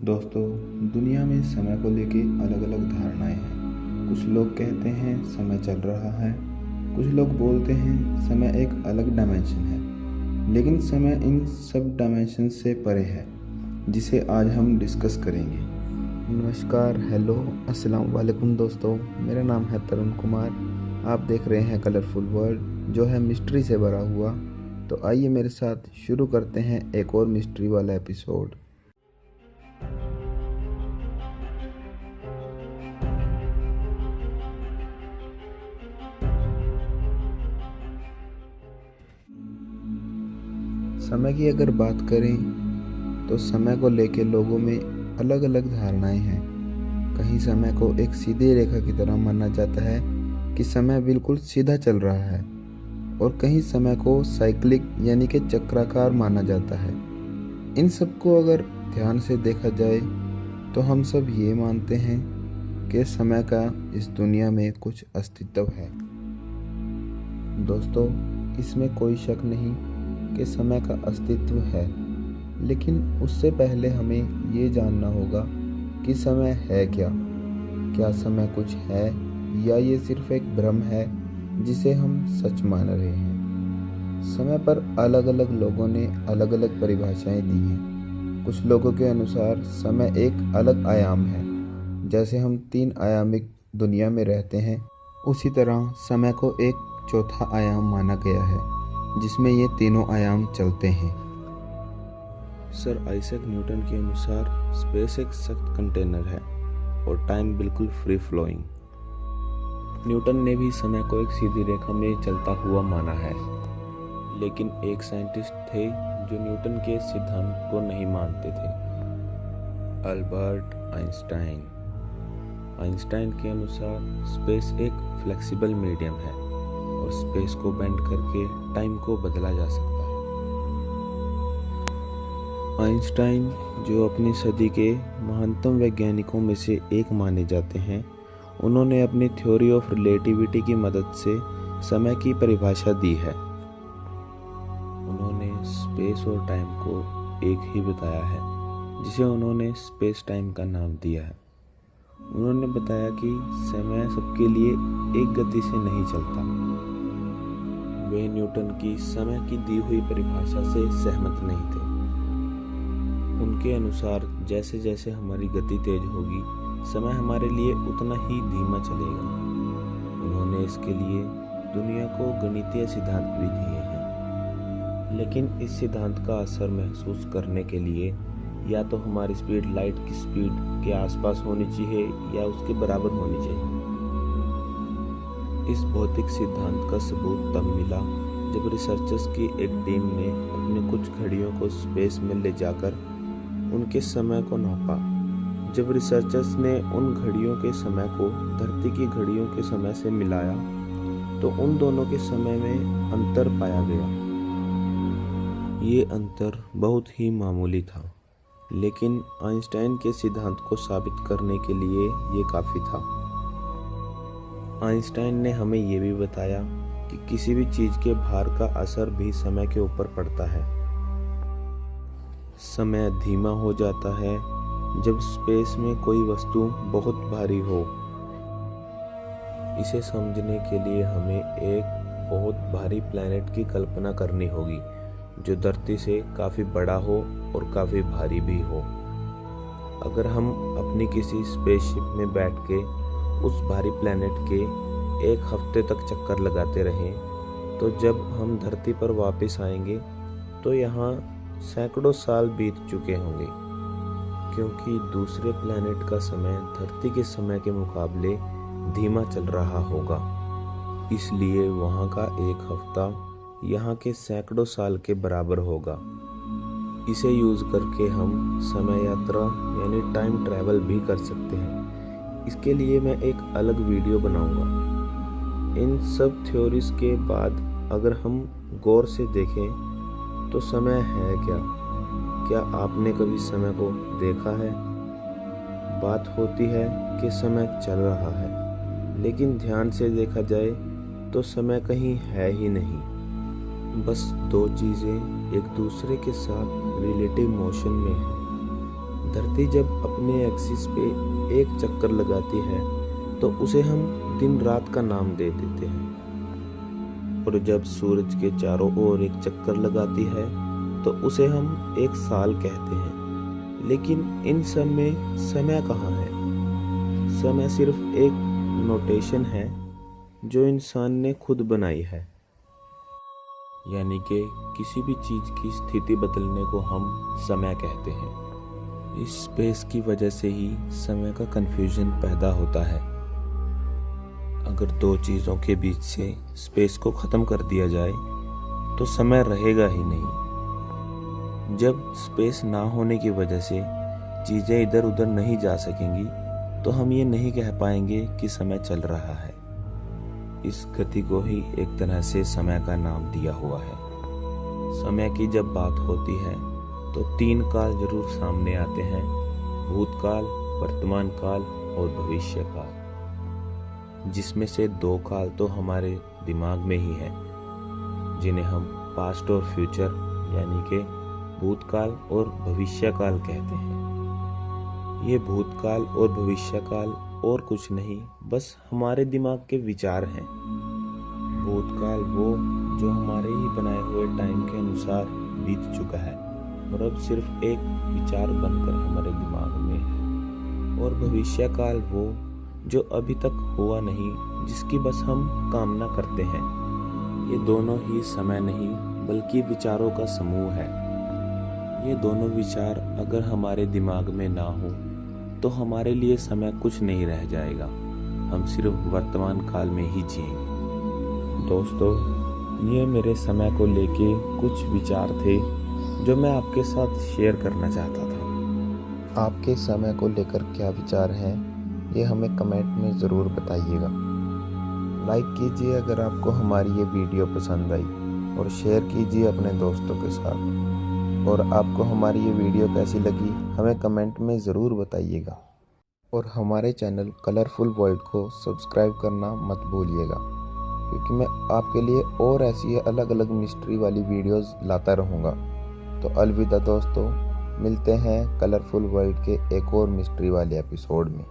दोस्तों, दुनिया में समय को लेके अलग अलग धारणाएं हैं। कुछ लोग कहते हैं समय चल रहा है, कुछ लोग बोलते हैं समय एक अलग डायमेंशन है, लेकिन समय इन सब डायमेंशन से परे है, जिसे आज हम डिस्कस करेंगे। नमस्कार, हेलो, अस्सलाम वालेकुम दोस्तों। मेरा नाम है तरुण कुमार। आप देख रहे हैं कलरफुल वर्ल्ड, जो है मिस्ट्री से भरा हुआ। तो आइए मेरे साथ शुरू करते हैं एक और मिस्ट्री वाला एपिसोड। समय की अगर बात करें तो समय को लेकर लोगों में अलग अलग धारणाएं हैं। कहीं समय को एक सीधी रेखा की तरह माना जाता है कि समय बिल्कुल सीधा चल रहा है, और कहीं समय को साइक्लिक यानी कि चक्राकार माना जाता है। इन सब को अगर ध्यान से देखा जाए तो हम सब ये मानते हैं कि समय का इस दुनिया में कुछ अस्तित्व है। दोस्तों, इसमें कोई शक नहीं कि समय का अस्तित्व है, लेकिन उससे पहले हमें ये जानना होगा कि समय है क्या। क्या समय कुछ है या ये सिर्फ एक भ्रम है जिसे हम सच मान रहे हैं। समय पर अलग अलग लोगों ने अलग अलग परिभाषाएं दी हैं। कुछ लोगों के अनुसार समय एक अलग आयाम है। जैसे हम 3 आयामिक दुनिया में रहते हैं, उसी तरह समय को एक चौथा आयाम माना गया है, जिसमें ये तीनों आयाम चलते हैं। सर आइजैक न्यूटन के अनुसार स्पेस एक सख्त कंटेनर है और टाइम बिल्कुल फ्री फ्लोइंग। न्यूटन ने भी समय को एक सीधी रेखा में चलता हुआ माना है, लेकिन एक साइंटिस्ट थे जो न्यूटन के सिद्धांत को नहीं मानते थे, अल्बर्ट आइंस्टाइन। आइंस्टाइन के अनुसार स्पेस एक फ्लेक्सिबल मीडियम है और स्पेस को बेंड करके टाइम को बदला जा सकता है। आइंस्टाइन, जो अपनी सदी के महानतम वैज्ञानिकों में से एक माने जाते हैं, उन्होंने अपनी थ्योरी ऑफ रिलेटिविटी की मदद से समय की परिभाषा दी है। उन्होंने स्पेस और टाइम को एक ही बताया है, जिसे उन्होंने स्पेस टाइम का नाम दिया है। उन्होंने बताया कि समय सबके लिए एक गति से नहीं चलता। वे न्यूटन की समय की दी हुई परिभाषा से सहमत नहीं थे। उनके अनुसार जैसे जैसे हमारी गति तेज होगी, समय हमारे लिए उतना ही धीमा चलेगा। उन्होंने इसके लिए दुनिया को गणितीय सिद्धांत भी दिए हैं, लेकिन इस सिद्धांत का असर महसूस करने के लिए या तो हमारी स्पीड लाइट की स्पीड के आसपास होनी चाहिए या उसके बराबर होनी चाहिए। इस भौतिक सिद्धांत का सबूत तब मिला जब रिसर्चर्स की एक टीम ने अपनी कुछ घड़ियों को स्पेस में ले जाकर उनके समय को नापा। जब रिसर्चर्स ने उन घड़ियों के समय को धरती की घड़ियों के समय से मिलाया तो उन दोनों के समय में अंतर पाया गया। ये अंतर बहुत ही मामूली था, लेकिन आइंस्टाइन के सिद्धांत को साबित करने के लिए ये काफ़ी था। आइंस्टाइन ने हमें ये भी बताया कि किसी भी चीज़ के भार का असर भी समय के ऊपर पड़ता है। समय धीमा हो जाता है जब स्पेस में कोई वस्तु बहुत भारी हो। इसे समझने के लिए हमें एक बहुत भारी प्लैनेट की कल्पना करनी होगी, जो धरती से काफ़ी बड़ा हो और काफ़ी भारी भी हो। अगर हम अपनी किसी स्पेसशिप में बैठ के उस भारी प्लैनेट के 1 हफ्ते तक चक्कर लगाते रहें, तो जब हम धरती पर वापस आएंगे तो यहाँ सैकड़ों साल बीत चुके होंगे, क्योंकि दूसरे प्लैनेट का समय धरती के समय के मुकाबले धीमा चल रहा होगा। इसलिए वहाँ का 1 हफ्ता यहाँ के सैकड़ों साल के बराबर होगा। इसे यूज़ करके हम समय यात्रा यानी टाइम ट्रैवल भी कर सकते हैं। इसके लिए मैं एक अलग वीडियो बनाऊंगा। इन सब थ्योरीज के बाद अगर हम गौर से देखें तो समय है क्या? क्या आपने कभी समय को देखा है? बात होती है कि समय चल रहा है, लेकिन ध्यान से देखा जाए तो समय कहीं है ही नहीं। बस 2 चीज़ें एक दूसरे के साथ रिलेटिव मोशन में हैं। धरती धरती जब अपने एक्सिस पे एक चक्कर लगाती है तो उसे हम दिन रात का नाम दे देते हैं, और जब सूरज के चारों ओर एक चक्कर लगाती है तो उसे हम एक साल कहते हैं। लेकिन इन सब में समय कहाँ है? समय सिर्फ एक नोटेशन है जो इंसान ने खुद बनाई है, यानी कि किसी भी चीज़ की स्थिति बदलने को हम समय कहते हैं। इस स्पेस की वजह से ही समय का कंफ्यूजन पैदा होता है। अगर दो चीज़ों के बीच से स्पेस को ख़त्म कर दिया जाए तो समय रहेगा ही नहीं। जब स्पेस ना होने की वजह से चीज़ें इधर उधर नहीं जा सकेंगी तो हम ये नहीं कह पाएंगे कि समय चल रहा है। इस गति को ही एक तरह से समय का नाम दिया हुआ है। समय की जब बात होती है तो 3 काल जरूर सामने आते हैं: भूतकाल, वर्तमान काल और भविष्य काल, जिसमें से 2 काल तो हमारे दिमाग में ही है, जिन्हें हम पास्ट और फ्यूचर यानी कि भूतकाल और भविष्य काल कहते हैं। ये भूतकाल और भविष्य काल और कुछ नहीं, बस हमारे दिमाग के विचार हैं। भूतकाल वो जो हमारे ही बनाए हुए टाइम के अनुसार बीत चुका है और अब सिर्फ एक विचार बनकर हमारे दिमाग में है, और भविष्य काल वो जो अभी तक हुआ नहीं, जिसकी बस हम कामना करते हैं। ये दोनों ही समय नहीं बल्कि विचारों का समूह है। ये दोनों विचार अगर हमारे दिमाग में ना हो तो हमारे लिए समय कुछ नहीं रह जाएगा, हम सिर्फ वर्तमान काल में ही जिएंगे। दोस्तों, ये मेरे समय को लेके कुछ विचार थे जो मैं आपके साथ शेयर करना चाहता था। आपके समय को लेकर क्या विचार हैं, ये हमें कमेंट में ज़रूर बताइएगा। लाइक कीजिए अगर आपको हमारी ये वीडियो पसंद आई, और शेयर कीजिए अपने दोस्तों के साथ। और आपको हमारी ये वीडियो कैसी लगी हमें कमेंट में ज़रूर बताइएगा। और हमारे चैनल कलरफुल वर्ल्ड को सब्सक्राइब करना मत भूलिएगा, क्योंकि मैं आपके लिए और ऐसी अलग अलग मिस्ट्री वाली वीडियोस लाता रहूँगा। तो अलविदा दोस्तों, मिलते हैं कलरफुल वर्ल्ड के एक और मिस्ट्री वाले एपिसोड में।